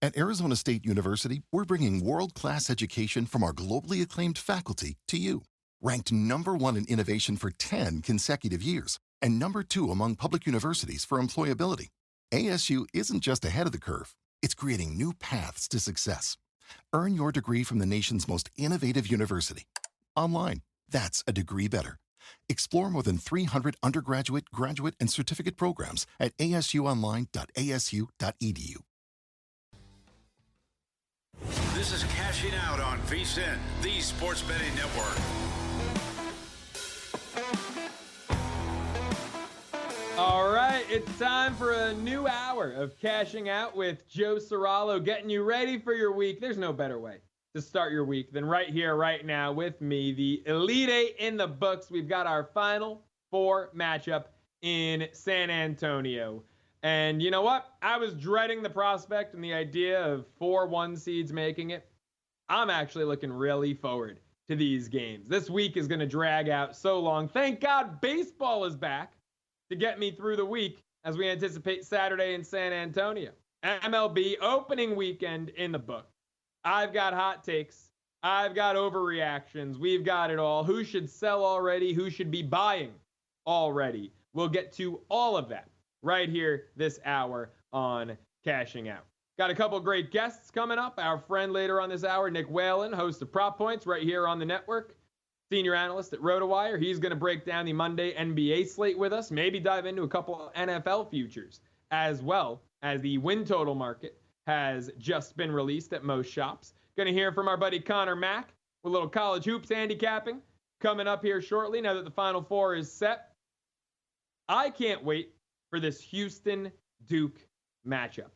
At Arizona State University, we're bringing world-class education from our globally acclaimed faculty to you. Ranked #1 in innovation for 10 consecutive years and #2 among public universities for employability, ASU isn't just ahead of the curve, it's creating new paths to success. Earn your degree from the nation's most innovative university. Online, that's a degree better. Explore more than 300 undergraduate, graduate, and certificate programs at asuonline.asu.edu. This is Cashing Out on VSiN, the sports betting network. All right, it's time for a new hour of Cashing Out with Joe Ceraulo, getting you ready for your week. There's no better way to start your week than right here, right now with me, the Elite Eight in the books. We've got our Final Four matchup in San Antonio. And you know what? I was dreading the prospect and the idea of 4 1 seeds making it. I'm actually looking really forward to these games. This week is going to drag out so long. Thank God baseball is back to get me through the week as we anticipate Saturday in San Antonio. MLB opening weekend in the book. I've got hot takes. I've got overreactions. We've got it all. Who should sell already? Who should be buying already? We'll get to all of that right here this hour on Cashing Out. Got a couple great guests coming up. Our friend later on this hour, Nick Whalen, host of Prop Points right here on the network. Senior analyst at RotoWire. He's going to break down the Monday NBA slate with us, maybe dive into a couple of NFL futures, as well as the win total market has just been released at most shops. Going to hear from our buddy Conor Mac with a little college hoops handicapping coming up here shortly now that the Final Four is set. I can't wait for this Houston-Duke matchup.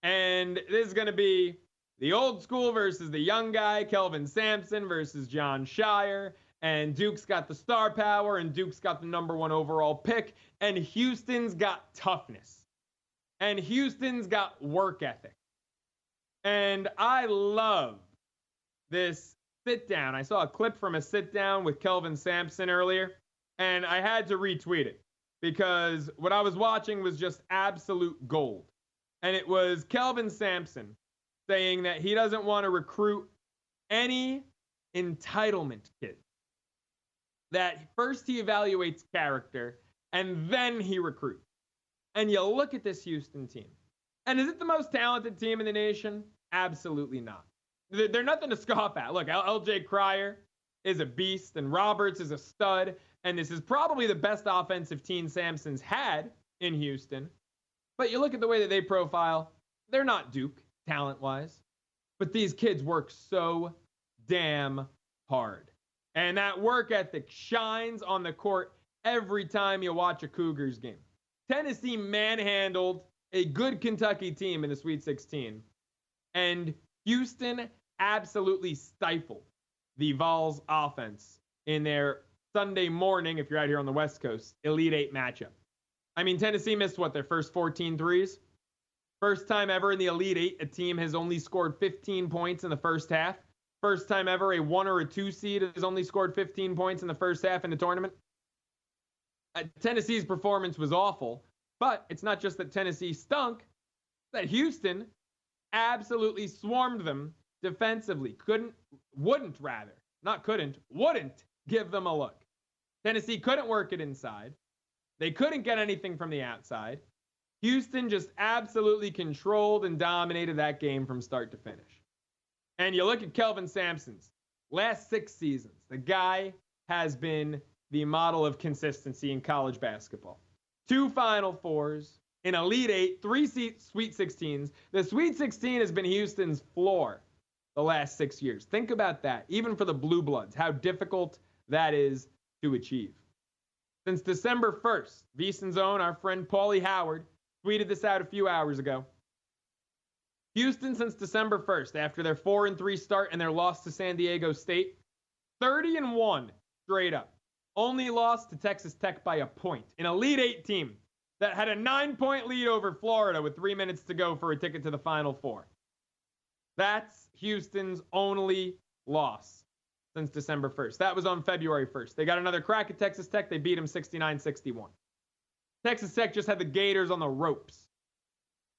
And this is going to be the old school versus the young guy, Kelvin Sampson versus John Shire. And Duke's got the star power, and Duke's got the #1 overall pick. And Houston's got toughness. And Houston's got work ethic. And I love this sit-down. I saw a clip from a sit-down with Kelvin Sampson earlier, and I had to retweet it because what I was watching was just absolute gold. And it was Kelvin Sampson saying that he doesn't want to recruit any entitlement kids. That first he evaluates character, and then he recruits. And you look at this Houston team. And is it the most talented team in the nation? Absolutely not. They're nothing to scoff at. Look, LJ Cryer is a beast, and Roberts is a stud, and this is probably the best offensive team Sampson's had in Houston. But you look at the way that they profile, they're not Duke, talent-wise. But these kids work so damn hard. And that work ethic shines on the court every time you watch a Cougars game. Tennessee manhandled a good Kentucky team in the Sweet 16. And Houston absolutely stifled the Vols offense in their Sunday morning, if you're out here on the West Coast, Elite Eight matchup. I mean, Tennessee missed, their first 14 threes? First time ever in the Elite Eight, a team has only scored 15 points in the first half. First time ever a 1 or a 2 seed has only scored 15 points in the first half in the tournament. Tennessee's performance was awful, but it's not just that Tennessee stunk, that Houston absolutely swarmed them defensively. Wouldn't give them a look. Tennessee couldn't work it inside. They couldn't get anything from the outside. Houston just absolutely controlled and dominated that game from start to finish. And you look at Kelvin Sampson's last 6 seasons. The guy has been the model of consistency in college basketball. 2 Final Fours, an Elite Eight, 3 Sweet 16s. The Sweet 16 has been Houston's floor the last 6 years. Think about that. Even for the Blue Bloods, how difficult that is to achieve. Since December 1st, VSiN's own, our friend Paulie Howard, tweeted this out a few hours ago. Houston, since December 1st, after their 4-3 start and their loss to San Diego State, 30-1 straight up. Only lost to Texas Tech by a point. An Elite Eight team that had a 9-point lead over Florida with 3 minutes to go for a ticket to the Final Four. That's Houston's only loss since December 1st. That was on February 1st. They got another crack at Texas Tech. They beat them 69-61. Texas Tech just had the Gators on the ropes.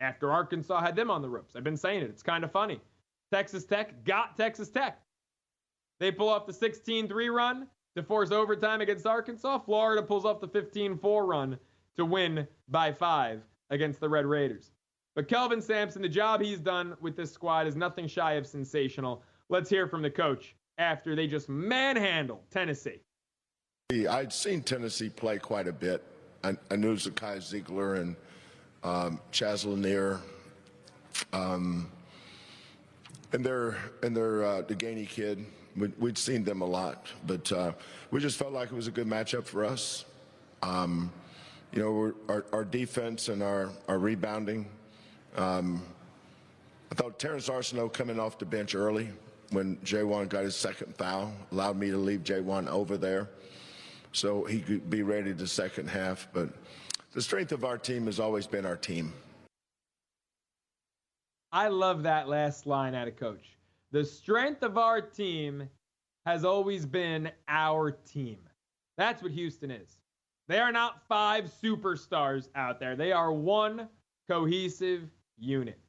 after Arkansas had them on the ropes. I've been saying it. It's kind of funny. Texas Tech got Texas Tech. They pull off the 16-3 run to force overtime against Arkansas. Florida pulls off the 15-4 run to win by 5 against the Red Raiders. But Kelvin Sampson, the job he's done with this squad is nothing shy of sensational. Let's hear from the coach after they just manhandled Tennessee. I'd seen Tennessee play quite a bit. I knew Zakai Ziegler and Chaz Lanier, and their Deganey kid. We'd seen them a lot, but we just felt like it was a good matchup for us. Our defense and our rebounding. I thought Terrence Arsenault coming off the bench early when J1 got his second foul allowed me to leave J1 over there so he could be ready the second half. But the strength of our team has always been our team. I love that last line out of coach. The strength of our team has always been our team. That's what Houston is. They are not 5 superstars out there. They are one cohesive unit.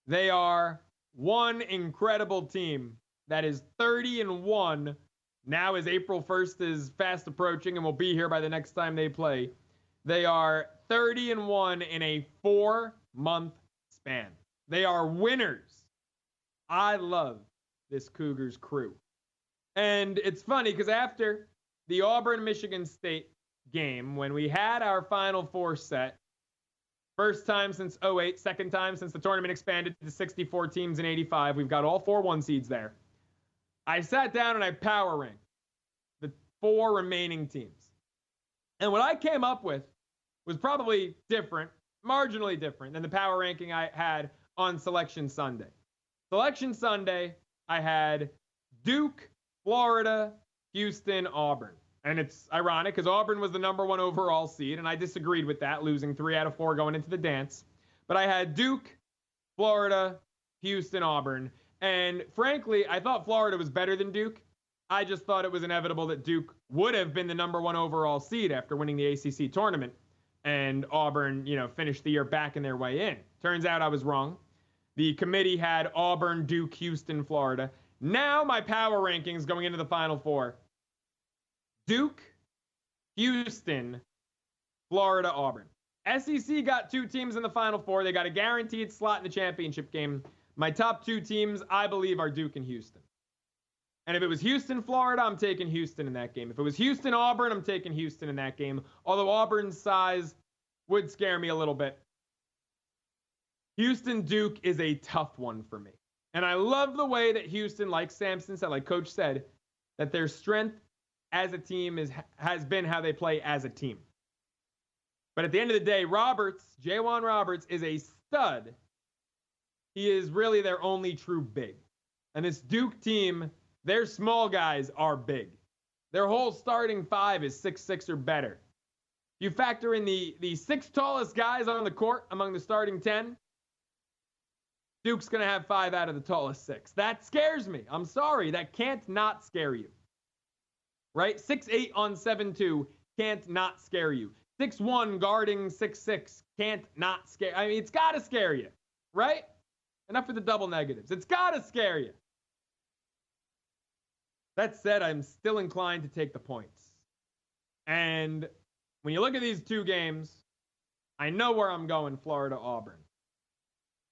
They are one incredible team that is 30-1 now, as April 1st is fast approaching and will be here by the next time they play. They are 30-1 in a 4-month span. They are winners. I love this Cougars crew. And it's funny because after the Auburn-Michigan State game, when we had our Final Four set, first time since 2008, second time since the tournament expanded to 64 teams in 85. We've got all 4 1 seeds there. I sat down and I power ranked the 4 remaining teams. And what I came up with was probably different, marginally different than the power ranking I had on Selection Sunday. Selection Sunday, I had Duke, Florida, Houston, Auburn. And it's ironic because Auburn was the number 1 overall seed, and I disagreed with that, losing 3 out of 4 going into the dance. But I had Duke, Florida, Houston, Auburn. And frankly, I thought Florida was better than Duke. I just thought it was inevitable that Duke would have been the number 1 overall seed after winning the ACC tournament. And Auburn, finished the year backing their way in. Turns out I was wrong. The committee had Auburn, Duke, Houston, Florida. Now my power rankings going into the Final Four. Duke, Houston, Florida, Auburn. SEC got 2 teams in the Final Four. They got a guaranteed slot in the championship game. My top 2 teams, I believe, are Duke and Houston. And if it was Houston, Florida, I'm taking Houston in that game. If it was Houston, Auburn, I'm taking Houston in that game. Although Auburn's size would scare me a little bit. Houston, Duke is a tough one for me. And I love the way that Houston, like Sampson said, like Coach said, that their strength as a team has been how they play as a team. But at the end of the day, J1 Roberts is a stud. He is really their only true big. And this Duke team, their small guys are big. Their whole starting 5 is 6'6" or better. You factor in the 6 tallest guys on the court among the starting 10, Duke's going to have 5 out of the tallest 6. That scares me. I'm sorry. That can't not scare you. Right? 6'8" on 7'2" can't not scare you. 6'1" guarding 6'6" can't not scare. I mean, it's got to scare you. Right? Enough with the double negatives. It's got to scare you. That said, I'm still inclined to take the points. And when you look at these 2 games, I know where I'm going, Florida, Auburn.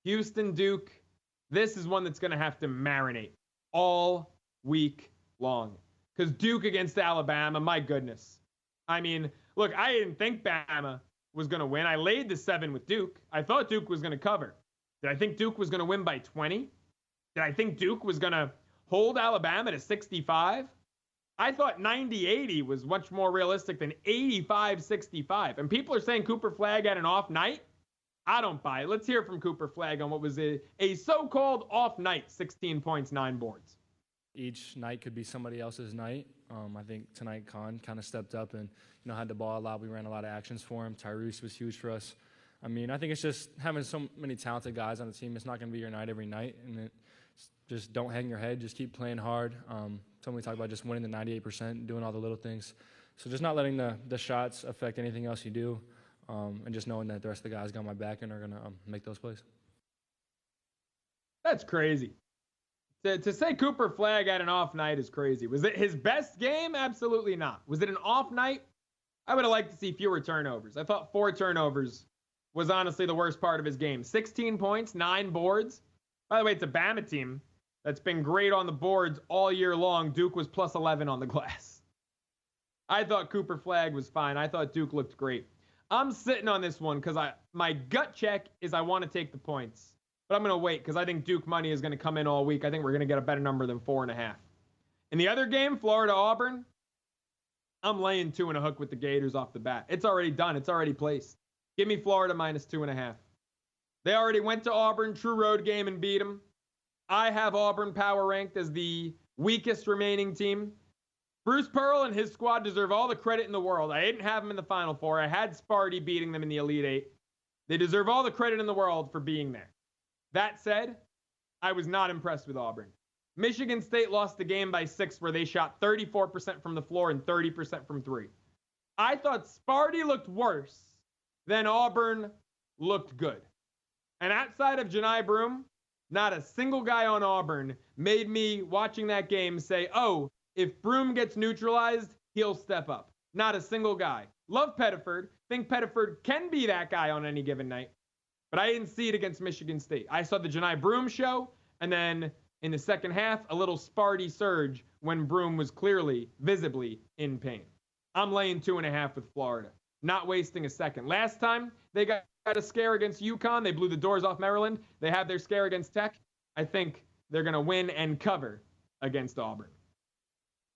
Houston, Duke, this is one that's going to have to marinate all week long. Because Duke against Alabama, my goodness. I mean, look, I didn't think Bama was going to win. I laid the 7 with Duke. I thought Duke was going to cover. Did I think Duke was going to win by 20? Did I think Duke was going to hold Alabama to 65? I thought 90-80 was much more realistic than 85-65. And people are saying Cooper Flagg had an off night. I don't buy it. Let's hear from Cooper Flagg on what was a so-called off night, 16 points, 9 boards. Each night could be somebody else's night. I think tonight Con kind of stepped up and had the ball a lot. We ran a lot of actions for him. Tyrese was huge for us. I mean, I think it's just having so many talented guys on the team. It's not going to be your night every night, and just don't hang your head. Just keep playing hard. Somebody talked about just winning the 98%, doing all the little things. So just not letting the shots affect anything else you do. and just knowing that the rest of the guys got my back and are going to make those plays. That's crazy. To say Cooper Flagg had an off night is crazy. Was it his best game? Absolutely not. Was it an off night? I would have liked to see fewer turnovers. I thought 4 turnovers was honestly the worst part of his game. 16 points, 9 boards. By the way, it's a Bama team that's been great on the boards all year long. Duke was plus 11 on the glass. I thought Cooper Flagg was fine. I thought Duke looked great. I'm sitting on this one because my gut check is I want to take the points. But I'm going to wait because I think Duke money is going to come in all week. I think we're going to get a better number than 4.5. In the other game, Florida-Auburn, I'm laying 2 and a hook with the Gators off the bat. It's already done. It's already placed. Give me Florida minus 2.5. They already went to Auburn, true road game, and beat them. I have Auburn power ranked as the weakest remaining team. Bruce Pearl and his squad deserve all the credit in the world. I didn't have them in the Final Four. I had Sparty beating them in the Elite Eight. They deserve all the credit in the world for being there. That said, I was not impressed with Auburn. Michigan State lost the game by 6 where they shot 34% from the floor and 30% from 3. I thought Sparty looked worse than Auburn looked good. And outside of Janai Broome, not a single guy on Auburn made me, watching that game, say, oh, if Broome gets neutralized, he'll step up. Not a single guy. Love Pettiford. Think Pettiford can be that guy on any given night. But I didn't see it against Michigan State. I saw the Janai Broome show, and then in the second half, a little Sparty surge when Broome was clearly, visibly in pain. I'm laying 2.5 with Florida. Not wasting a second. Last time they got a scare against UConn, they blew the doors off Maryland. They have their scare against Tech. I think they're going to win and cover against Auburn.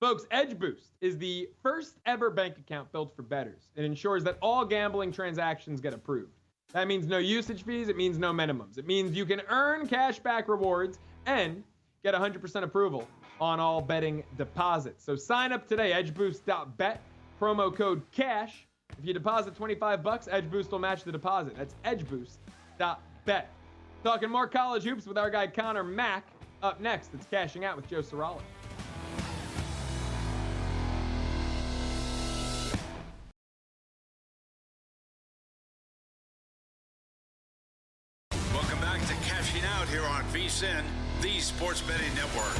Folks, Edge Boost is the first ever bank account built for bettors. It ensures that all gambling transactions get approved. That means no usage fees. It means no minimums. It means you can earn cashback rewards and get 100% approval on all betting deposits. So sign up today, edgeboost.bet, promo code CASH. If you deposit $25, Edge Boost will match the deposit. That's edgeboost.bet. Talking more college hoops with our guy Conor Mac. Up next, it's Cashing Out with Joe Ceraulo. Welcome back to Cashing Out here on VSiN, the Sports Betting Network.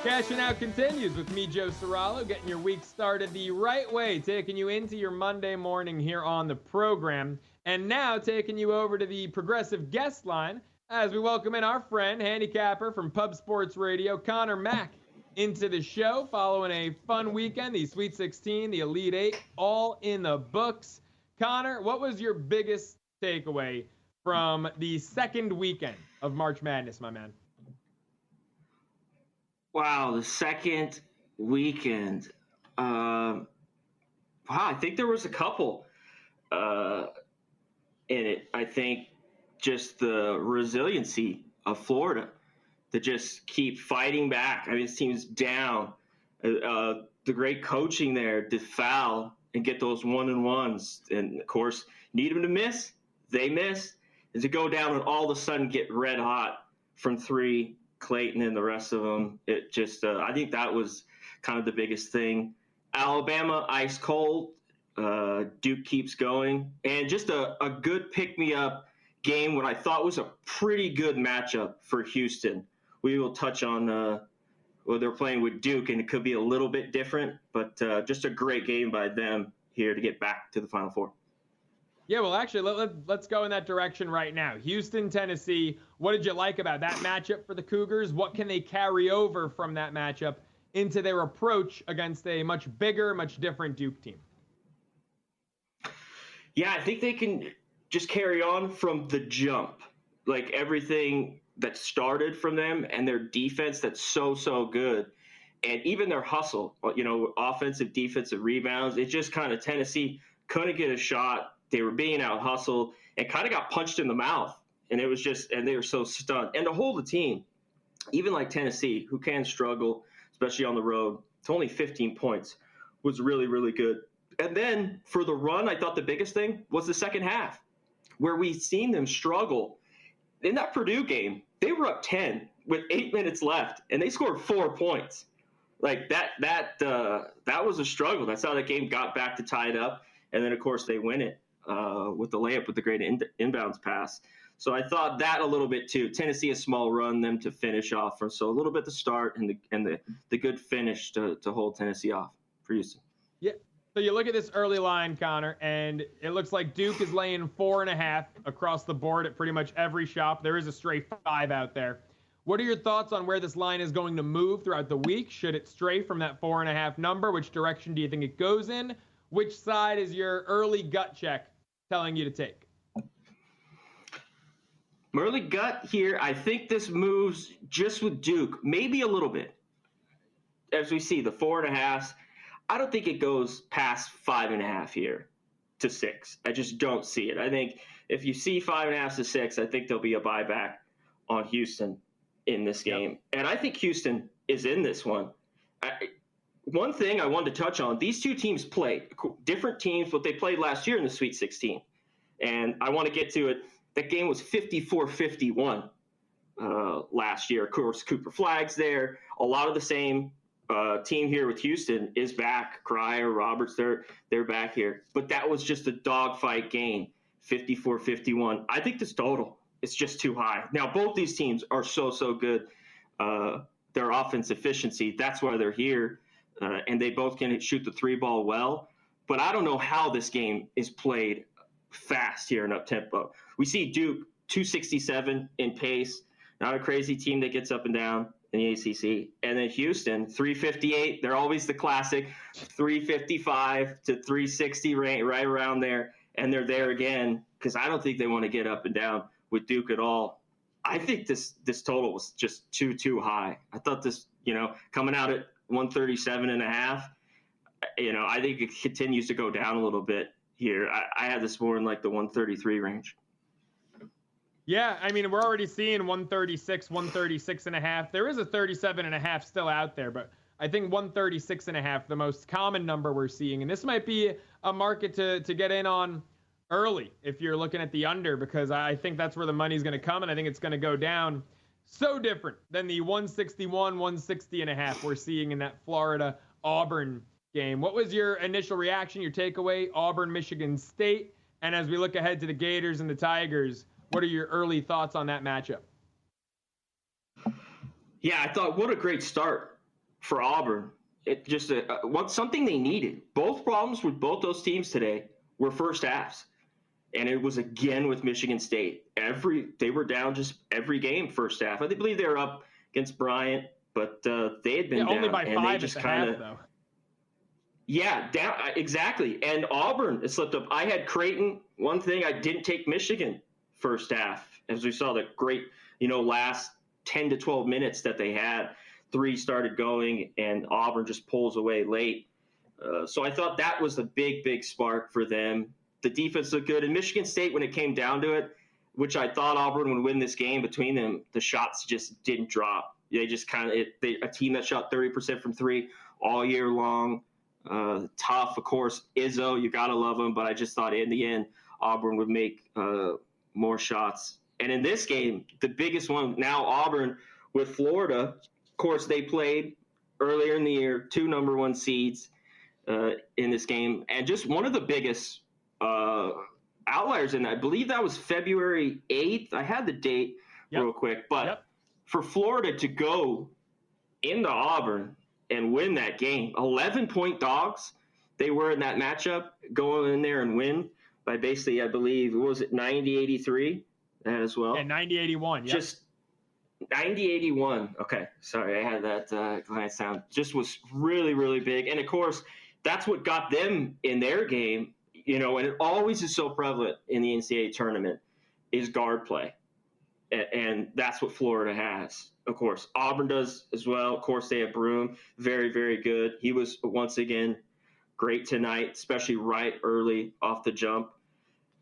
Cashing Out continues with me, Joe Ceraulo, getting your week started the right way, taking you into your Monday morning here on the program, and now taking you over to the progressive guest line as we welcome in our friend, handicapper from Pub Sports Radio, Conor Mac, into the show following a fun weekend, the Sweet 16, the Elite Eight, all in the books. Conor, what was your biggest takeaway from the second weekend of March Madness, my man? Wow, the second weekend. Wow, I think there was a couple in it. I think just the resiliency of Florida to just keep fighting back. I mean, this team's down. The great coaching there to foul and get those 1-and-1s. And, of course, need them to miss. They miss. And to go down and all of a sudden get red hot from 3, Clayton and the rest of them, it just I think that was kind of the biggest thing. Alabama, ice cold. Duke keeps going. And just a good pick-me-up game, what I thought was a pretty good matchup for Houston. We will touch on they're playing with Duke, and it could be a little bit different, but just a great game by them here to get back to the Final Four. Yeah, well, actually, let's go in that direction right now. Houston, Tennessee, what did you like about that matchup for the Cougars? What can they carry over from that matchup into their approach against a much bigger, much different Duke team? Yeah, I think they can just carry on from the jump, like everything that started from them and their defense that's so good. And even their hustle, offensive, defensive rebounds, it just kind of Tennessee couldn't get a shot. They were being out hustled and kind of got punched in the mouth. And it was and they were so stunned. And to hold the team, even like Tennessee, who can struggle, especially on the road, to only 15 points, was really, really good. And then for the run, I thought the biggest thing was the second half, where we've seen them struggle. In that Purdue game, they were up 10 with 8 minutes left, and they scored 4 points. Like that was a struggle. That's how the game got back to tied up. And then, of course, they win it with the layup with the great inbounds pass. So I thought that a little bit too. Tennessee a small run, them to finish off. So a little bit to start and the good finish to hold Tennessee off for Houston. Yeah. So you look at this early line, Connor, and it looks like Duke is laying 4.5 across the board at pretty much every shop. There is a stray 5 out there. What are your thoughts on where this line is going to move throughout the week? Should it stray from that 4.5 number? Which direction do you think it goes in? Which side is your early gut check telling you to take? My early gut here, I think this moves just with Duke, maybe a little bit. As we see, the 4.5s, I don't think it goes past 5.5 here to 6. I just don't see it. I think if you see 5.5 to 6, I think there'll be a buyback on Houston in this game. Yep. And I think Houston is in this one. One thing I wanted to touch on, these two teams played different teams, but they played last year in the Sweet 16. And I want to get to it. That game was 54-51 last year. Of course, Cooper Flagg's there. A lot of the same team here with Houston is back. Cryer, Roberts, they're back here. But that was just a dogfight game, 54-51. I think this total is just too high. Now, both these teams are so good. Their offense efficiency, that's why they're here. And they both can shoot the 3-ball well. But I don't know how this game is played fast here in up-tempo. We see Duke 267 in pace, not a crazy team that gets up and down in the ACC. And then Houston, 358. They're always the classic 355 to 360 right around there. And they're there again because I don't think they want to get up and down with Duke at all. I think this total was just too high. I thought this, coming out at 137.5, I think it continues to go down a little bit here. I had this more in like the 133 range. Yeah, I mean, we're already seeing 136, 136.5. There is a 37.5 still out there, but I think 136.5, the most common number we're seeing. And this might be a market to get in on early if you're looking at the under, because I think that's where the money's going to come, and I think it's going to go down. So different than the 161, 160.5 we're seeing in that Florida-Auburn game. What was your initial reaction, your takeaway, Auburn, Michigan State? And as we look ahead to the Gators and the Tigers, what are your early thoughts on that matchup? Yeah, I thought what a great start for Auburn. It just something they needed. Both problems with both those teams today were first halves. And it was again with Michigan State. They were down just every game first half. I believe they were up against Bryant, but they had been down. Only by 5 and they just kind of though. Yeah, down exactly. And Auburn slipped up. I had Creighton. One thing, I didn't take Michigan first half, as we saw the great, last 10 to 12 minutes that they had. 3 started going, and Auburn just pulls away late. So I thought that was the big spark for them. The defense looked good. And Michigan State, when it came down to it, which I thought Auburn would win this game between them, the shots just didn't drop. They just a team that shot 30% from 3 all year long. Tough, of course. Izzo, you got to love him. But I just thought in the end, Auburn would make more shots. And in this game, the biggest one, now Auburn with Florida, of course, they played earlier in the year, 2 number 1 seeds in this game. And just one of the biggest outliers, and I believe that was February 8th. I had the date real quick, but for Florida to go into Auburn and win that game, 11-point dogs they were in that matchup, going in there and win by basically, I believe, what was it, 90-83 as well? Yeah, 90-81, yeah. Just 90-81. Okay, sorry, I had that glance down. Just was really big. And, of course, that's what got them in their game. And it always is so prevalent in the NCAA tournament is guard play. And that's what Florida has. Of course, Auburn does as well. Of course, they have Broome. Very good. He was, once again, great tonight, especially right early off the jump.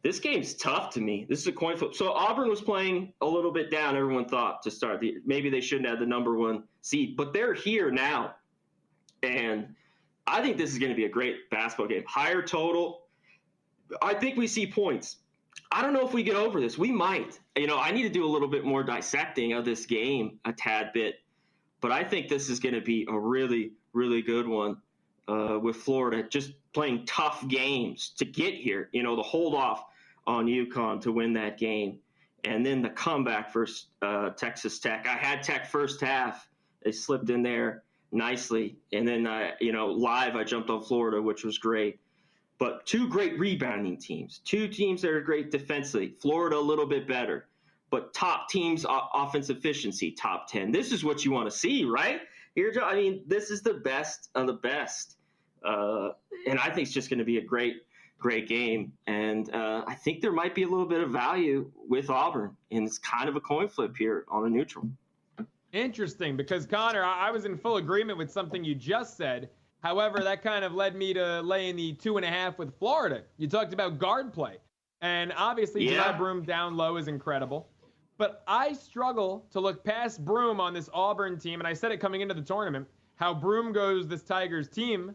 This game's tough to me. This is a coin flip. So Auburn was playing a little bit down, everyone thought, to start. Maybe they shouldn't have the number 1 seed. But they're here now. And I think this is going to be a great basketball game. Higher total. I think we see points. I don't know if we get over this. We might. I need to do a little bit more dissecting of this game a tad bit. but I think this is going to be a really, really good one with Florida just playing tough games to get here. You know, the hold off on UConn to win that game, and then the comeback versus Texas Tech. I had Tech first half. They slipped in there nicely. And then, live I jumped on Florida, which was great. But two great rebounding teams, two teams that are great defensively. Florida a little bit better. But top teams, offense efficiency, top 10. This is what you want to see, right? This is the best of the best. And I think it's just going to be a great game. And I think there might be a little bit of value with Auburn. And it's kind of a coin flip here on a neutral. Interesting, because Connor, I was in full agreement with something you just said. However, that kind of led me to laying the 2.5 with Florida. You talked about guard play. And obviously, Jedi Broome down low is incredible. But I struggle to look past Broome on this Auburn team. And I said it coming into the tournament, how Broome goes, this Tigers team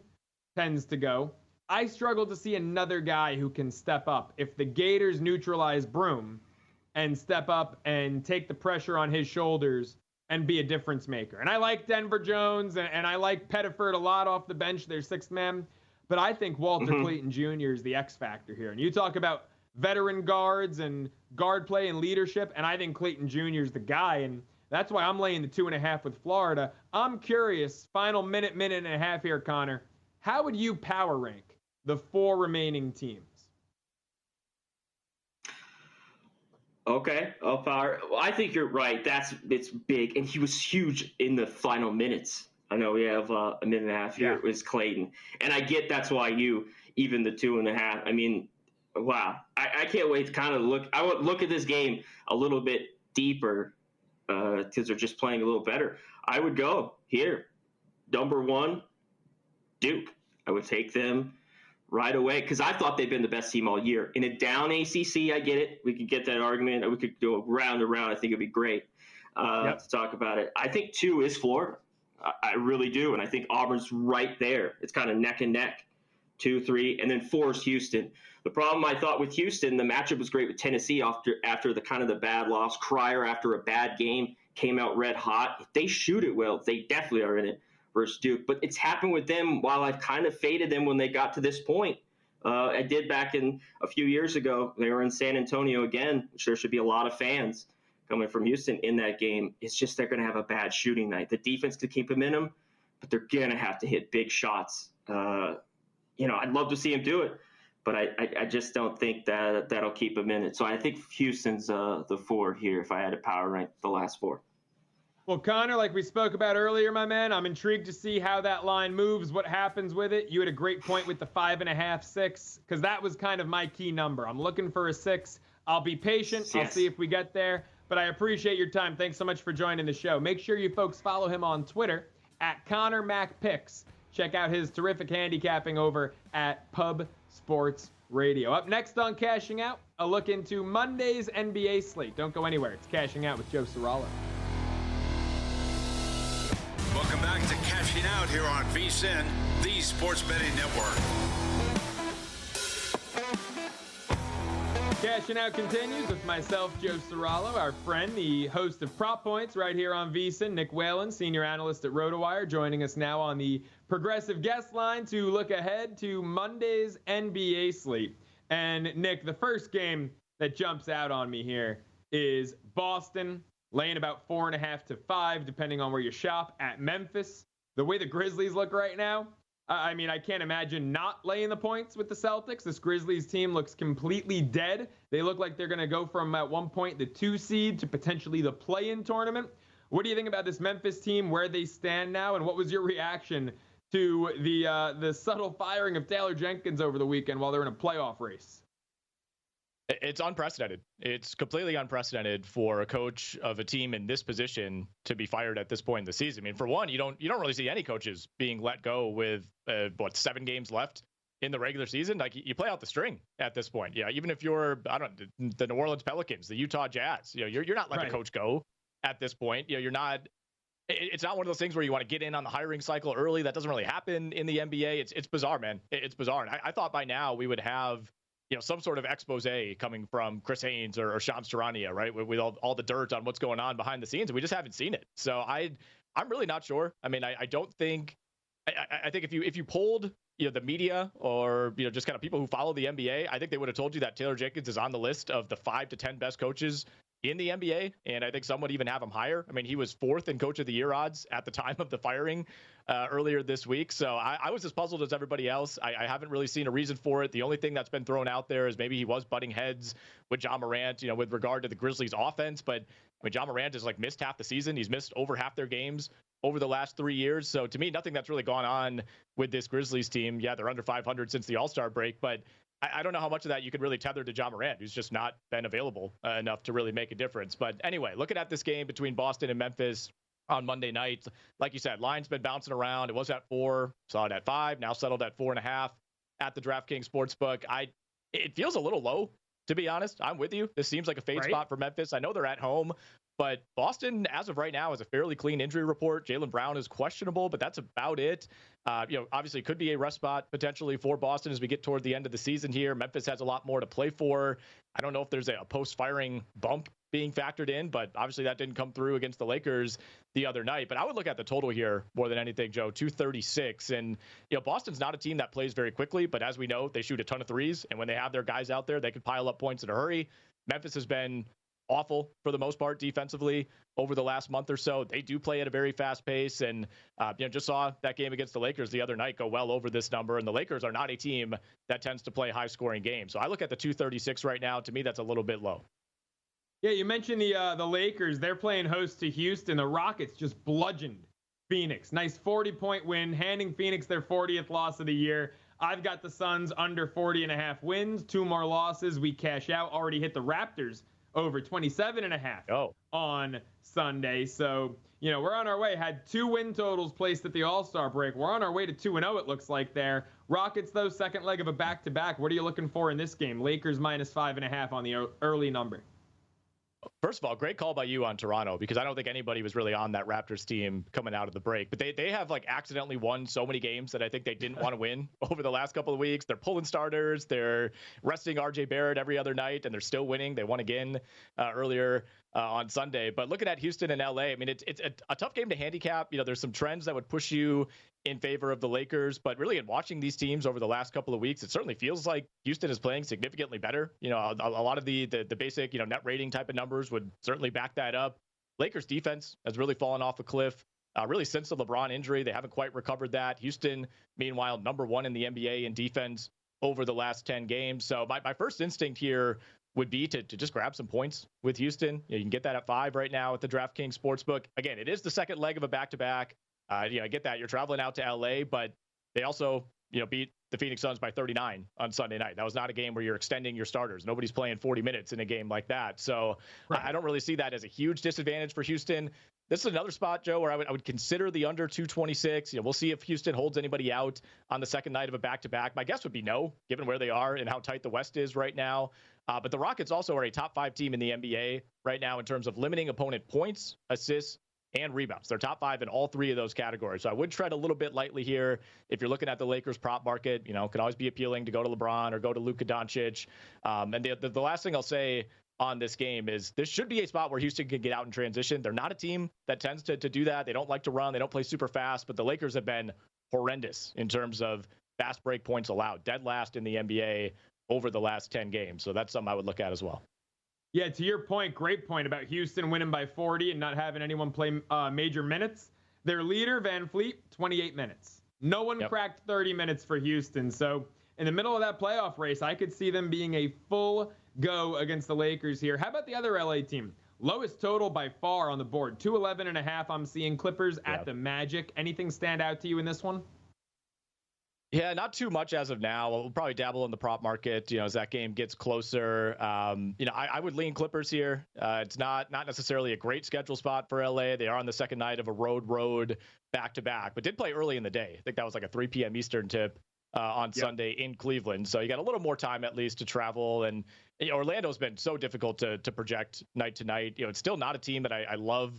tends to go. I struggle to see another guy who can step up. If the Gators neutralize Broome and step up and take the pressure on his shoulders and be a difference maker. And I like Denver Jones, and I like Pettiford a lot off the bench, their sixth man. But I think Walter Clayton Jr. is the X factor here. And you talk about veteran guards and guard play and leadership, and I think Clayton Jr. is the guy. And that's why I'm laying the 2.5 with Florida. I'm curious, final minute and a half here, Connor. How would you power rank the 4 remaining teams? Okay, Well, I think you're right. It's big, and he was huge in the final minutes. I know we have a minute and a half here with Clayton, and I get that's why you even the 2.5. I mean, wow, I can't wait to kind of look. I would look at this game a little bit deeper because they're just playing a little better. I would go here, number 1, Duke. I would take them right away because I thought they've been the best team all year. In a down ACC, I get it. We could get that argument. We could go round and round. I think it'd be great to talk about it. I think 2 is Florida. I really do. And I think Auburn's right there. It's kind of neck and neck, 2, 3, and then 4 is Houston. The problem I thought with Houston, the matchup was great with Tennessee after the kind of the bad loss. Cryer, after a bad game, came out red hot. If they shoot it well, they definitely are in it versus Duke. But it's happened with them while I've kind of faded them when they got to this point. I did back in a few years ago. They were in San Antonio again, which there should be a lot of fans coming from Houston in that game. It's just they're going to have a bad shooting night. The defense could keep them in them, but they're going to have to hit big shots. I'd love to see them do it, but I just don't think that'll keep them in it. So I think Houston's the 4 here if I had to power rank the last 4. Well, Connor, like we spoke about earlier, my man, I'm intrigued to see how that line moves, what happens with it. You had a great point with the 5.5, 6, because that was kind of my key number. I'm looking for a 6. I'll be patient. Yes. I'll see if we get there. But I appreciate your time. Thanks so much for joining the show. Make sure you folks follow him on Twitter at Conor Mac Picks. Check out his terrific handicapping over at Pub Sports Radio. Up next on Cashing Out, a look into Monday's NBA slate. Don't go anywhere. It's Cashing Out with Joe Ceraulo. Welcome back to Cashing Out here on VSiN, the Sports Betting Network. Cashing Out continues with myself, Joe Ceraulo, our friend, the host of Prop Points right here on VSiN, Nick Whalen, senior analyst at RotoWire, joining us now on the progressive guest line to look ahead to Monday's NBA slate. And Nick, the first game that jumps out on me here is Boston laying about 4.5 to 5, depending on where you shop, at Memphis. The way the Grizzlies look right now, I can't imagine not laying the points with the Celtics. This Grizzlies team looks completely dead. They look like they're going to go from, at one point, the 2 seed to potentially the play-in tournament. What do you think about this Memphis team, where they stand now, and what was your reaction to the subtle firing of Taylor Jenkins over the weekend while they're in a playoff race? It's unprecedented. It's completely unprecedented for a coach of a team in this position to be fired at this point in the season. I mean, for one, you don't really see any coaches being let go with 7 games left in the regular season. Like, you play out the string at this point. Yeah, even if you're the New Orleans Pelicans, the Utah Jazz, you're not letting the coach go at this point. You're not. It's not one of those things where you want to get in on the hiring cycle early. That doesn't really happen in the NBA. It's bizarre, man. It's bizarre. And I thought by now we would have some sort of expose coming from Chris Haynes or Shams Charania, right? With all the dirt on what's going on behind the scenes. We just haven't seen it. So I'm really not sure. I mean, I don't think. I think if you polled the media or just kind of people who follow the NBA, I think they would have told you that Taylor Jenkins is on the list of the 5 to 10 best coaches in the NBA, and I think some would even have him higher. I mean, he was 4th in Coach of the Year odds at the time of the firing earlier this week. So I was as puzzled as everybody else. I haven't really seen a reason for it. The only thing that's been thrown out there is maybe he was butting heads with John Morant, with regard to the Grizzlies offense. But I mean, John Morant has missed half the season. He's missed over half their games over the last 3 years. So to me, nothing that's really gone on with this Grizzlies team. Yeah, they're under 500 since the All-Star break, but I don't know how much of that you could really tether to John Morant, who's just not been available enough to really make a difference. But anyway, looking at this game between Boston and Memphis on Monday night, like you said, line's been bouncing around. It was at 4, saw it at 5, now settled at 4.5 at the DraftKings Sportsbook. It feels a little low, to be honest. I'm with you. This seems like a fade spot for Memphis. I know they're at home, but Boston, as of right now, has a fairly clean injury report. Jaylen Brown is questionable, but that's about it. Obviously could be a rest spot potentially for Boston as we get toward the end of the season here. Memphis has a lot more to play for. I don't know if there's a post-firing bump being factored in, but obviously that didn't come through against the Lakers the other night. But I would look at the total here more than anything, Joe, 236. And, Boston's not a team that plays very quickly, but as we know, they shoot a ton of threes. And when they have their guys out there, they can pile up points in a hurry. Memphis has been awful for the most part defensively over the last month or so. They do play at a very fast pace, and just saw that game against the Lakers the other night go well over this number, and the Lakers are not a team that tends to play high-scoring games. So I look at the 236 right now. To me, that's a little bit low. Yeah, you mentioned the Lakers. They're playing host to Houston. The Rockets just bludgeoned Phoenix. Nice 40-point win, handing Phoenix their 40th loss of the year. I've got the Suns under 40.5 wins, 2 more losses. We cash out, already hit the Raptors over 27.5 on Sunday. So, we're on our way. Had 2 win totals placed at the All-Star break. We're on our way to 2-0, it looks like there. Rockets, though, second leg of a back-to-back. What are you looking for in this game? Lakers minus 5.5 on the early number. First of all, great call by you on Toronto, because I don't think anybody was really on that Raptors team coming out of the break. But they have accidentally won so many games that I think they didn't want to win over the last couple of weeks. They're pulling starters. They're resting RJ Barrett every other night, and they're still winning. They won again earlier on Sunday. But looking at Houston and LA, I mean, it's a tough game to handicap. There's some trends that would push you in favor of the Lakers, but really in watching these teams over the last couple of weeks, it certainly feels like Houston is playing significantly better. A lot of the basic, net rating type of numbers would certainly back that up. Lakers defense has really fallen off a cliff. Really since the LeBron injury, they haven't quite recovered that. Houston, meanwhile, number 1 in the NBA in defense over the last 10 games. So my first instinct here would be to just grab some points with Houston. You can get that at 5 right now at the DraftKings Sportsbook. Again, it is the second leg of a back-to-back. I get that you're traveling out to LA, but they also, beat the Phoenix Suns by 39 on Sunday night. That was not a game where you're extending your starters. Nobody's playing 40 minutes in a game like that. So I don't really see that as a huge disadvantage for Houston. This is another spot, Joe, where I would consider the under 226. We'll see if Houston holds anybody out on the second night of a back-to-back. My guess would be no, given where they are and how tight the West is right now. But the Rockets also are a top 5 team in the NBA right now in terms of limiting opponent points, assists, and rebounds. They're top 5 in all 3 of those categories. So I would tread a little bit lightly here. If you're looking at the Lakers prop market, can always be appealing to go to LeBron or go to Luka Doncic. And the last thing I'll say on this game is this should be a spot where Houston can get out in transition. They're not a team that tends to do that. They don't like to run. They don't play super fast, but the Lakers have been horrendous in terms of fast break points allowed. Dead last in the NBA over the last 10 games. So that's something I would look at as well. Yeah, to your point, great point about Houston winning by 40 and not having anyone play major minutes. Their leader, Van Fleet, 28 minutes. No one cracked 30 minutes for Houston. So in the middle of that playoff race, I could see them being a full go against the Lakers here. How about the other LA team? Lowest total by far on the board, 211.5. I'm seeing Clippers at the Magic. Anything stand out to you in this one? Yeah, not too much as of now. We'll probably dabble in the prop market, as that game gets closer. I would lean Clippers here. It's not necessarily a great schedule spot for LA. They are on the second night of a road back-to-back, but did play early in the day. I think that was like a 3 p.m. Eastern tip on Sunday in Cleveland. So you got a little more time at least to travel. And Orlando's been so difficult to project night to night. It's still not a team that I love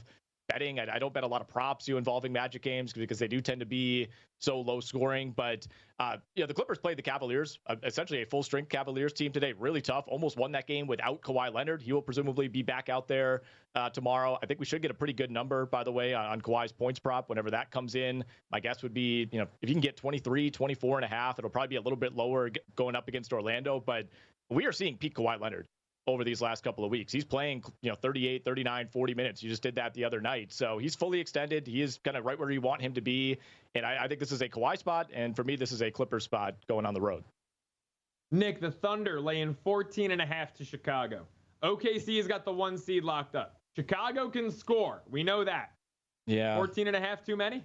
betting. I don't bet a lot of props involving Magic games because they do tend to be so low scoring. But the Clippers played the Cavaliers, essentially a full strength Cavaliers team today. Really tough. Almost won that game without Kawhi Leonard. He will presumably be back out there tomorrow. I think we should get a pretty good number, by the way, on Kawhi's points prop whenever that comes in. My guess would be, if you can get 23, 24 and a half, it'll probably be a little bit lower going up against Orlando. But we are seeing peak Kawhi Leonard over these last couple of weeks. He's playing, 38, 39, 40 minutes. You just did that the other night. So he's fully extended. He is kind of right where you want him to be. And I think this is a Kawhi spot. And for me, this is a Clippers spot going on the road. Nick, the Thunder laying 14.5 to Chicago. OKC has got the 1 seed locked up. Chicago can score. We know that. Yeah. 14.5 too many?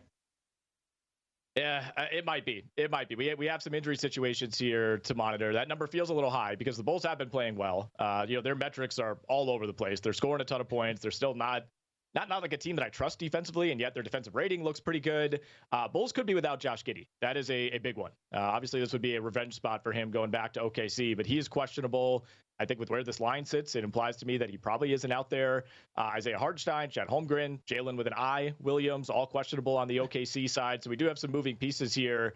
Yeah, it might be. It might be. We have some injury situations here to monitor. That number feels a little high because the Bulls have been playing well. Their metrics are all over the place. They're scoring a ton of points. They're still not like a team that I trust defensively, and yet their defensive rating looks pretty good. Bulls could be without Josh Giddey. That is a big one. Obviously, this would be a revenge spot for him going back to OKC, but he is questionable. I think with where this line sits, it implies to me that he probably isn't out there. Isaiah Hartenstein, Chet Holmgren, Jalen with an I, Williams, all questionable on the OKC side. So we do have some moving pieces here.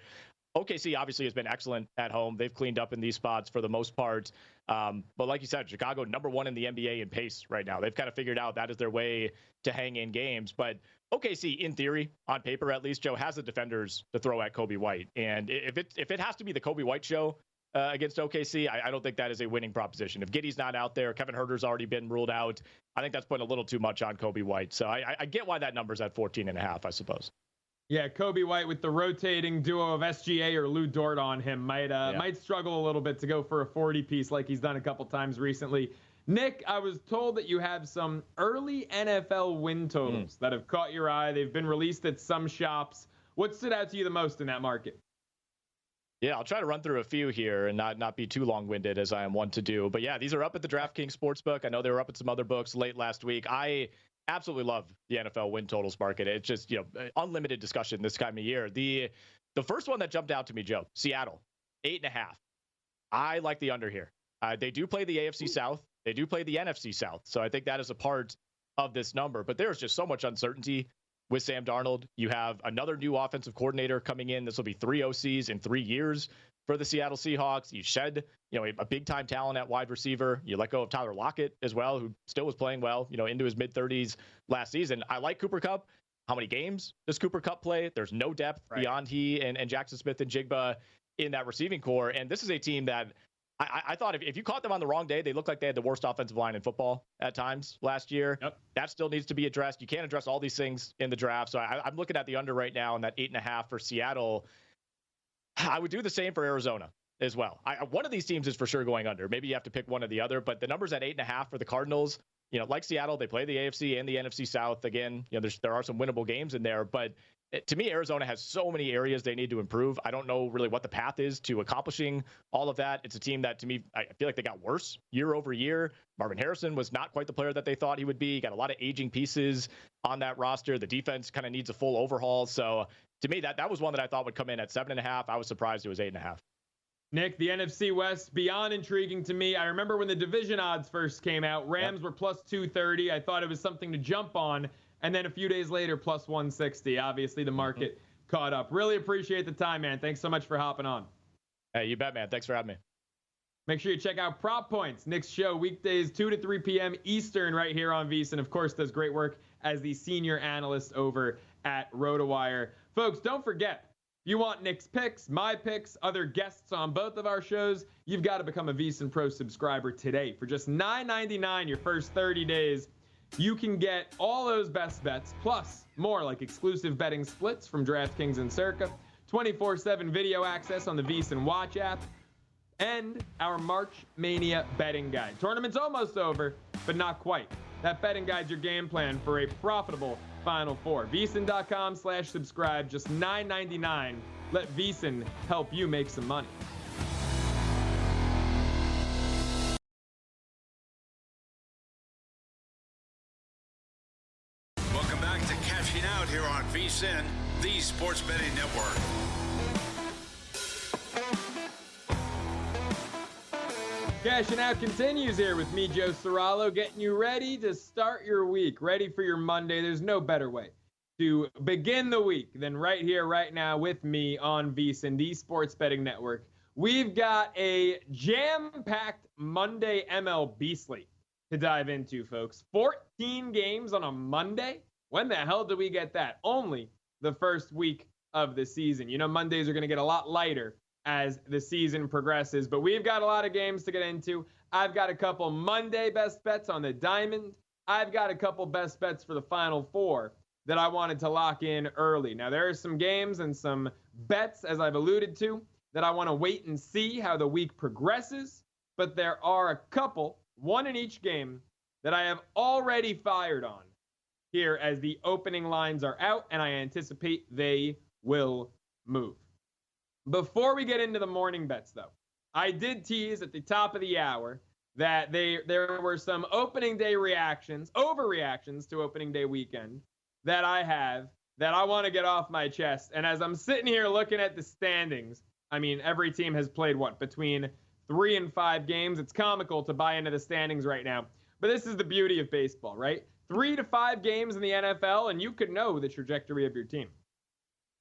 OKC obviously has been excellent at home. They've cleaned up in these spots for the most part. But like you said, Chicago #1 in the NBA in pace right now. They've kind of figured out that is their way to hang in games. But OKC, in theory, on paper at least, Joe, has the defenders to throw at Kobe White. And if it has to be the Kobe White show against OKC, I don't think that is a winning proposition. If Giddey's not out there, Kevin Huerter's already been ruled out. I think that's putting a little too much on Kobe White. So I get why that number's at 14.5, I suppose. Yeah, Kobe White with the rotating duo of SGA or Lou Dort on him might struggle a little bit to go for a 40 piece like he's done a couple times recently. Nick, I was told that you have some early NFL win totals that have caught your eye. They've been released at some shops. What stood out to you the most in that market? Yeah, I'll try to run through a few here and not be too long-winded as I am one to do. But yeah, these are up at the DraftKings Sportsbook. I know they were up at some other books late last week. I absolutely love the NFL win totals market. It's just, unlimited discussion this time of year. The first one that jumped out to me, Joe, Seattle, 8.5. I like the under here. They do play the AFC South. They do play the NFC South. So I think that is a part of this number. But there's just so much uncertainty with Sam Darnold. You have another new offensive coordinator coming in. This will be 3 OCs in 3 years for the Seattle Seahawks. You shed, a big-time talent at wide receiver. You let go of Tyler Lockett as well, who still was playing well, into his mid-30s last season. I like Cooper Kupp. How many games does Cooper Kupp play? There's no depth beyond he and Jackson Smith and Jigba in that receiving core. And this is a team that I thought if you caught them on the wrong day, they looked like they had the worst offensive line in football at times last year. Yep. That still needs to be addressed. You can't address all these things in the draft. So I'm looking at the under right now and that 8.5 for Seattle. I would do the same for Arizona as well. One of these teams is for sure going under. Maybe you have to pick one or the other, but the number's at 8.5 for the Cardinals. Like Seattle, they play the AFC and the NFC South. Again, there are some winnable games in there, but to me, Arizona has so many areas they need to improve. I don't know really what the path is to accomplishing all of that. It's a team that, to me, I feel like they got worse year over year. Marvin Harrison was not quite the player that they thought he would be. Got a lot of aging pieces on that roster. The defense kind of needs a full overhaul. So to me, that was one that I thought would come in at 7.5. I was surprised it was 8.5. Nick, the NFC West, beyond intriguing to me. I remember when the division odds first came out, Rams were plus 230. I thought it was something to jump on. And then a few days later, plus 160. Obviously, the market caught up. Really appreciate the time, man. Thanks so much for hopping on. Hey, you bet, man. Thanks for having me. Make sure you check out Prop Points. Nick's show, weekdays 2 to 3 p.m. Eastern right here on VSiN. Of course, does great work as the senior analyst over at RotoWire. Folks, don't forget, if you want Nick's picks, my picks, other guests on both of our shows, you've got to become a VSiN Pro subscriber today. For just $9.99 your first 30 days, you can get all those best bets, plus more like exclusive betting splits from DraftKings and Circa, 24/7 video access on the VSiN Watch app, and our March Mania betting guide. Tournament's almost over, but not quite. That betting guide's your game plan for a profitable Final Four. VSiN.com/subscribe, just $9.99. Let VSiN help you make some money. Welcome back to Cashing Out here on VSiN, the Sports Betting Network. Cashing Out continues here with me, Joe Ceraulo, getting you ready to start your week, ready for your Monday. There's no better way to begin the week than right here, right now with me on VSiN, the Sports Betting Network. We've got a jam-packed Monday MLB slate to dive into, folks. 14 games on a Monday? When the hell did we get that? Only the first week of the season. You know, Mondays are going to get a lot lighter as the season progresses, but we've got a lot of games to get into. I've got a couple Monday best bets on the diamond. I've got a couple best bets for the Final Four that I wanted to lock in early. Now, there are some games and some bets, as I've alluded to, that I want to wait and see how the week progresses, but there are a couple, one in each game, that I have already fired on here as the opening lines are out, and I anticipate they will move. Before we get into the morning bets, though, I did tease at the top of the hour that there were some opening day reactions, overreactions to opening day weekend that I have that I want to get off my chest. And as I'm sitting here looking at the standings, I mean, every team has played between 3 and 5 games. It's comical to buy into the standings right now, but this is the beauty of baseball, right? 3 to 5 games in the NFL, and you could know the trajectory of your team.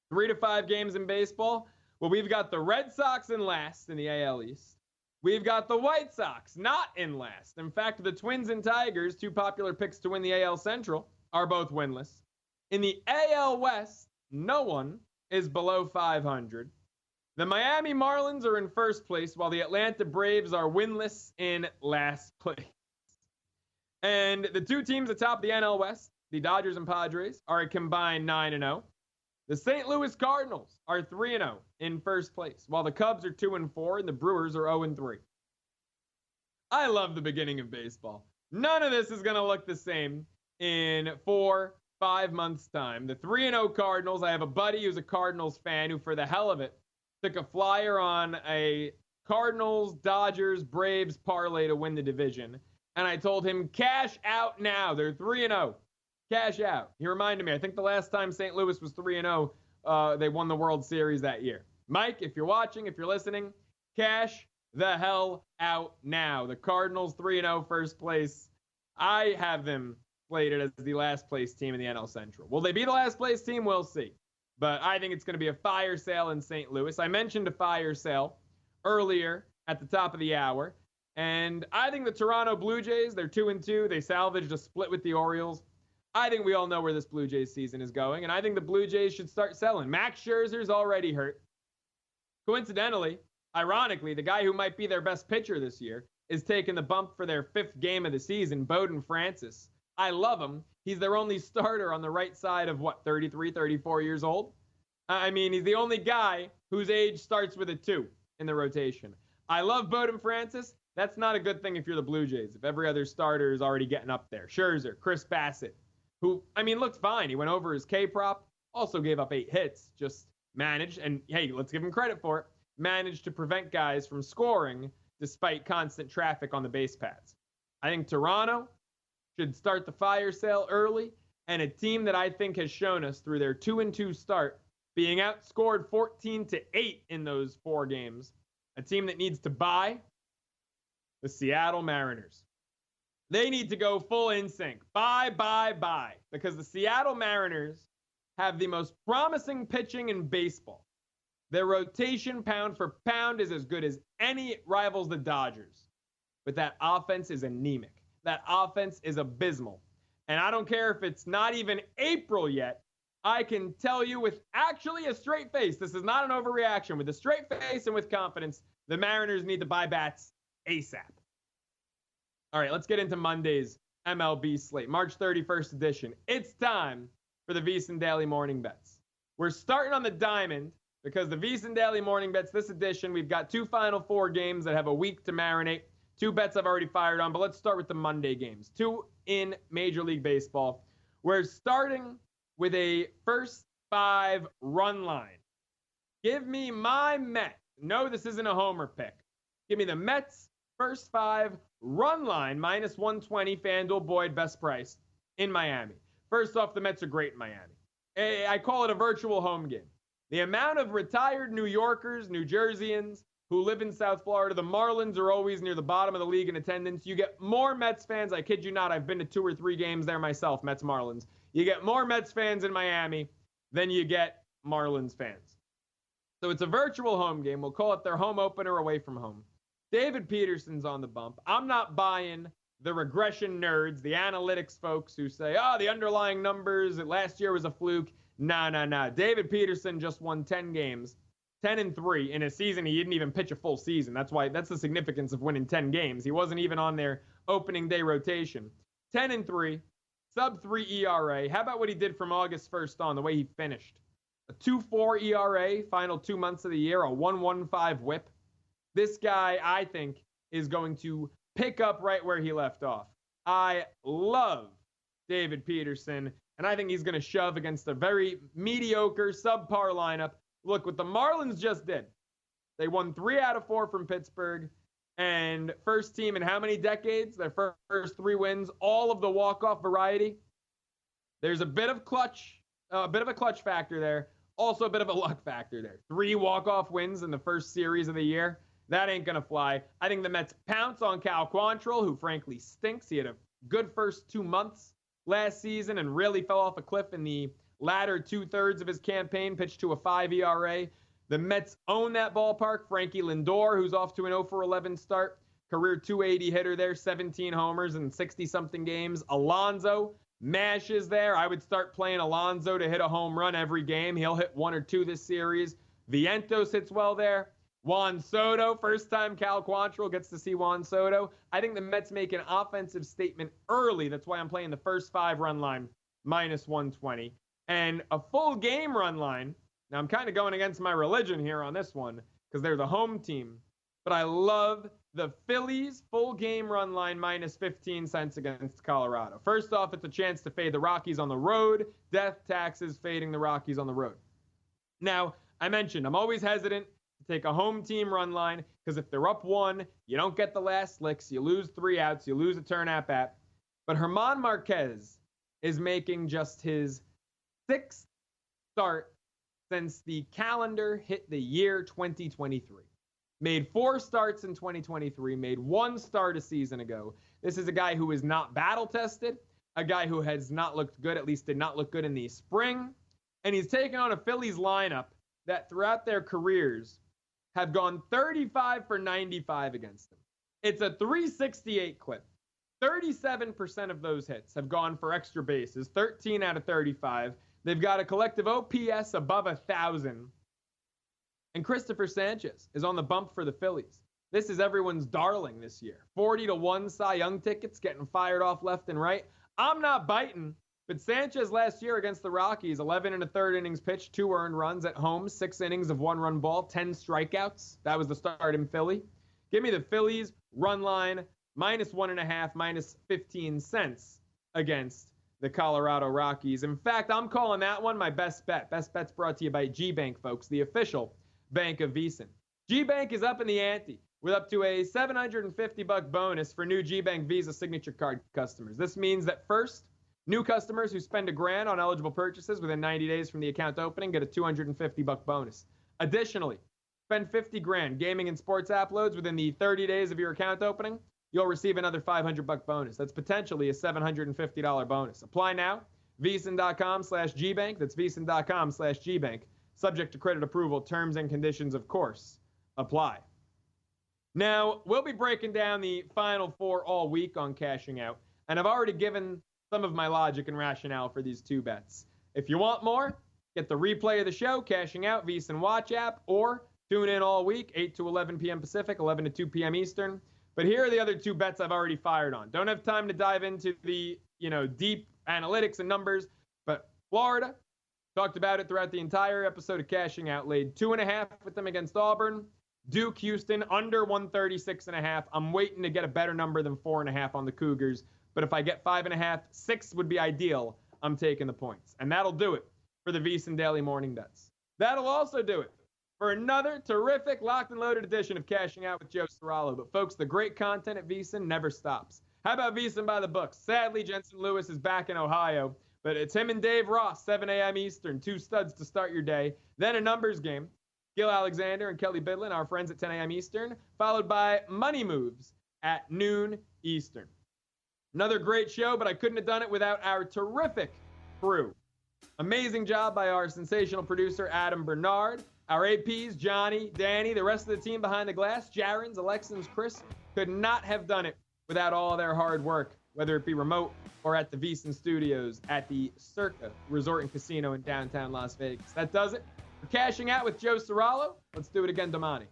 3 to 5 games in baseball. Well, we've got the Red Sox in last in the AL East. We've got the White Sox not in last. In fact, the Twins and Tigers, 2 popular picks to win the AL Central, are both winless. In the AL West, no one is below 500. The Miami Marlins are in first place, while the Atlanta Braves are winless in last place. And the 2 teams atop the NL West, the Dodgers and Padres, are a combined 9-0. The St. Louis Cardinals are 3-0 in first place, while the Cubs are 2-4 and the Brewers are 0-3. I love the beginning of baseball. None of this is going to look the same in 4-5 months' time. The 3-0 Cardinals, I have a buddy who's a Cardinals fan who, for the hell of it, took a flyer on a Cardinals, Dodgers, Braves parlay to win the division. And I told him, cash out now. They're 3-0. Cash out. He reminded me, I think the last time St. Louis was 3-0, they won the World Series that year. Mike, if you're watching, if you're listening, cash the hell out now. The Cardinals 3-0 first place. I have them slated as the last place team in the NL Central. Will they be the last place team? We'll see. But I think it's going to be a fire sale in St. Louis. I mentioned a fire sale earlier at the top of the hour. And I think the Toronto Blue Jays, they're 2-2. They salvaged a split with the Orioles. I think we all know where this Blue Jays season is going, and I think the Blue Jays should start selling. Max Scherzer's already hurt. Coincidentally, ironically, the guy who might be their best pitcher this year is taking the bump for their 5th game of the season, Bowden Francis. I love him. He's their only starter on the right side of, 33, 34 years old? I mean, he's the only guy whose age starts with a 2 in the rotation. I love Bowden Francis. That's not a good thing if you're the Blue Jays, if every other starter is already getting up there. Scherzer, Chris Bassett, who, looked fine. He went over his K-prop, also gave up 8 hits, just managed, and hey, let's give him credit for it, managed to prevent guys from scoring despite constant traffic on the base paths. I think Toronto should start the fire sale early, and a team that I think has shown us through their 2-2 start, being outscored 14-8 in those 4 games, a team that needs to buy, the Seattle Mariners. They need to go full in sync. Buy. Because the Seattle Mariners have the most promising pitching in baseball. Their rotation pound for pound is as good as any, rivals the Dodgers. But that offense is anemic. That offense is abysmal. And I don't care if it's not even April yet. I can tell you with actually a straight face, this is not an overreaction, with a straight face and with confidence, the Mariners need to buy bats ASAP. All right, let's get into Monday's MLB slate, March 31st edition. It's time for the VSiN Daily Morning Bets. We're starting on the diamond because the VSiN Daily Morning Bets, this edition, we've got 2 Final Four games that have a week to marinate. 2 bets I've already fired on, but let's start with the Monday games. 2 in Major League Baseball. We're starting with a first 5 run line. Give me my Mets. No, this isn't a homer pick. Give me the Mets first 5 run line, minus 120, FanDuel, Boyd, best price in Miami. First off, the Mets are great in Miami. I call it a virtual home game. The amount of retired New Yorkers, New Jerseyans, who live in South Florida. The Marlins are always near the bottom of the league in attendance. You get more Mets fans. I kid you not. I've been to 2 or 3 games there myself, Mets Marlins. You get more Mets fans in Miami than you get Marlins fans. So it's a virtual home game. We'll call it their home opener away from home. David Peterson's on the bump. I'm not buying the regression nerds, the analytics folks who say, oh, the underlying numbers, last year was a fluke. Nah. David Peterson just won 10 games, 10-3 in a season. He didn't even pitch a full season. That's the significance of winning 10 games. He wasn't even on their opening day rotation. 10-3, sub-3 ERA. How about what he did from August 1st on, the way he finished? A 2.4 ERA, final 2 months of the year, a 1.15 whip. This guy, I think, is going to pick up right where he left off. I love David Peterson, and I think he's going to shove against a very mediocre, subpar lineup. Look, what the Marlins just did, they won 3 out of 4 from Pittsburgh, and first team in how many decades? Their first 3 wins, all of the walk-off variety. There's a bit of a clutch factor there, also a bit of a luck factor there. 3 walk-off wins in the first series of the year. That ain't going to fly. I think the Mets pounce on Cal Quantrill, who frankly stinks. He had a good first 2 months last season and really fell off a cliff in the latter 2/3 of his campaign, pitched to a 5 ERA. The Mets own that ballpark. Frankie Lindor, who's off to an 0-for-11 start, career 280 hitter there, 17 homers in 60-something games. Alonso mashes there. I would start playing Alonso to hit a home run every game. He'll hit 1 or 2 this series. Vientos hits well there. Juan Soto, first time Cal Quantrill gets to see Juan Soto. I think the Mets make an offensive statement early. That's why I'm playing the first 5 run line, -120. And a full game run line. Now, I'm kind of going against my religion here on this one because they're the home team. But I love the Phillies full game run line -15 cents against Colorado. First off, it's a chance to fade the Rockies on the road. Death taxes fading the Rockies on the road. Now, I mentioned I'm always hesitant to take a home team run line because if they're up 1, you don't get the last licks. You lose 3 outs. You lose a turn at bat. But German Marquez is making just his 6th start since the calendar hit the year 2023. Made 4 starts in 2023, made 1 start a season ago. This is a guy who is not battle tested, a guy who has not looked good, at least did not look good in the spring. And he's taken on a Phillies lineup that throughout their careers have gone 35 for 95 against him. It's a 368 clip. 37% of those hits have gone for extra bases, 13 out of 35. They've got a collective OPS above 1,000. And Christopher Sanchez is on the bump for the Phillies. This is everyone's darling this year. 40-1 Cy Young tickets getting fired off left and right. I'm not biting, but Sanchez last year against the Rockies, 11 1/3 innings pitched, 2 earned runs at home, 6 innings of 1-run ball, 10 strikeouts. That was the start in Philly. Give me the Phillies run line -1.5, -15 cents against the Colorado Rockies. In fact, I'm calling that one my best bet. Best bet's brought to you by G-Bank, folks, the official bank of VSiN. G-Bank is up in the ante with up to a $750 bonus for new G-Bank Visa signature card customers. This means that first, new customers who spend $1,000 on eligible purchases within 90 days from the account opening get a $250 bonus. Additionally, spend $50,000 gaming and sports app loads within the 30 days of your account opening, you'll receive another $500 bonus. That's potentially a $750 bonus. Apply now, VSiN.com/GBank. That's VSiN.com/GBank. Subject to credit approval. Terms and conditions, of course, apply. Now, we'll be breaking down the Final Four all week on Cashing Out, and I've already given some of my logic and rationale for these 2 bets. If you want more, get the replay of the show, Cashing Out, VSiN Watch app, or tune in all week, 8 to 11 p.m. Pacific, 11 to 2 p.m. Eastern. But here are the other 2 bets I've already fired on. Don't have time to dive into the, deep analytics and numbers, but Florida, talked about it throughout the entire episode of Cashing Out, laid 2.5 with them against Auburn. Duke, Houston, under 136.5. I'm waiting to get a better number than 4.5 on the Cougars. But if I get 5.5, 6 would be ideal. I'm taking the points. And that'll do it for the VSiN Daily Morning Bets. That'll also do it for another terrific locked and loaded edition of Cashing Out with Joe Ceraulo. But folks, the great content at VSiN never stops. How about VSiN by the books? Sadly, Jensen Lewis is back in Ohio, but it's him and Dave Ross, 7 a.m. Eastern, 2 studs to start your day. Then a numbers game. Gil Alexander and Kelly Bidlin, our friends at 10 a.m. Eastern, followed by Money Moves at noon Eastern. Another great show, but I couldn't have done it without our terrific crew. Amazing job by our sensational producer, Adam Bernard. Our APs, Johnny, Danny, the rest of the team behind the glass, Jarens, Alexans, Chris, could not have done it without all their hard work, whether it be remote or at the VSiN Studios at the Circa Resort and Casino in downtown Las Vegas. That does it. For Cashing Out with Joe Ceraulo, let's do it again, Damani.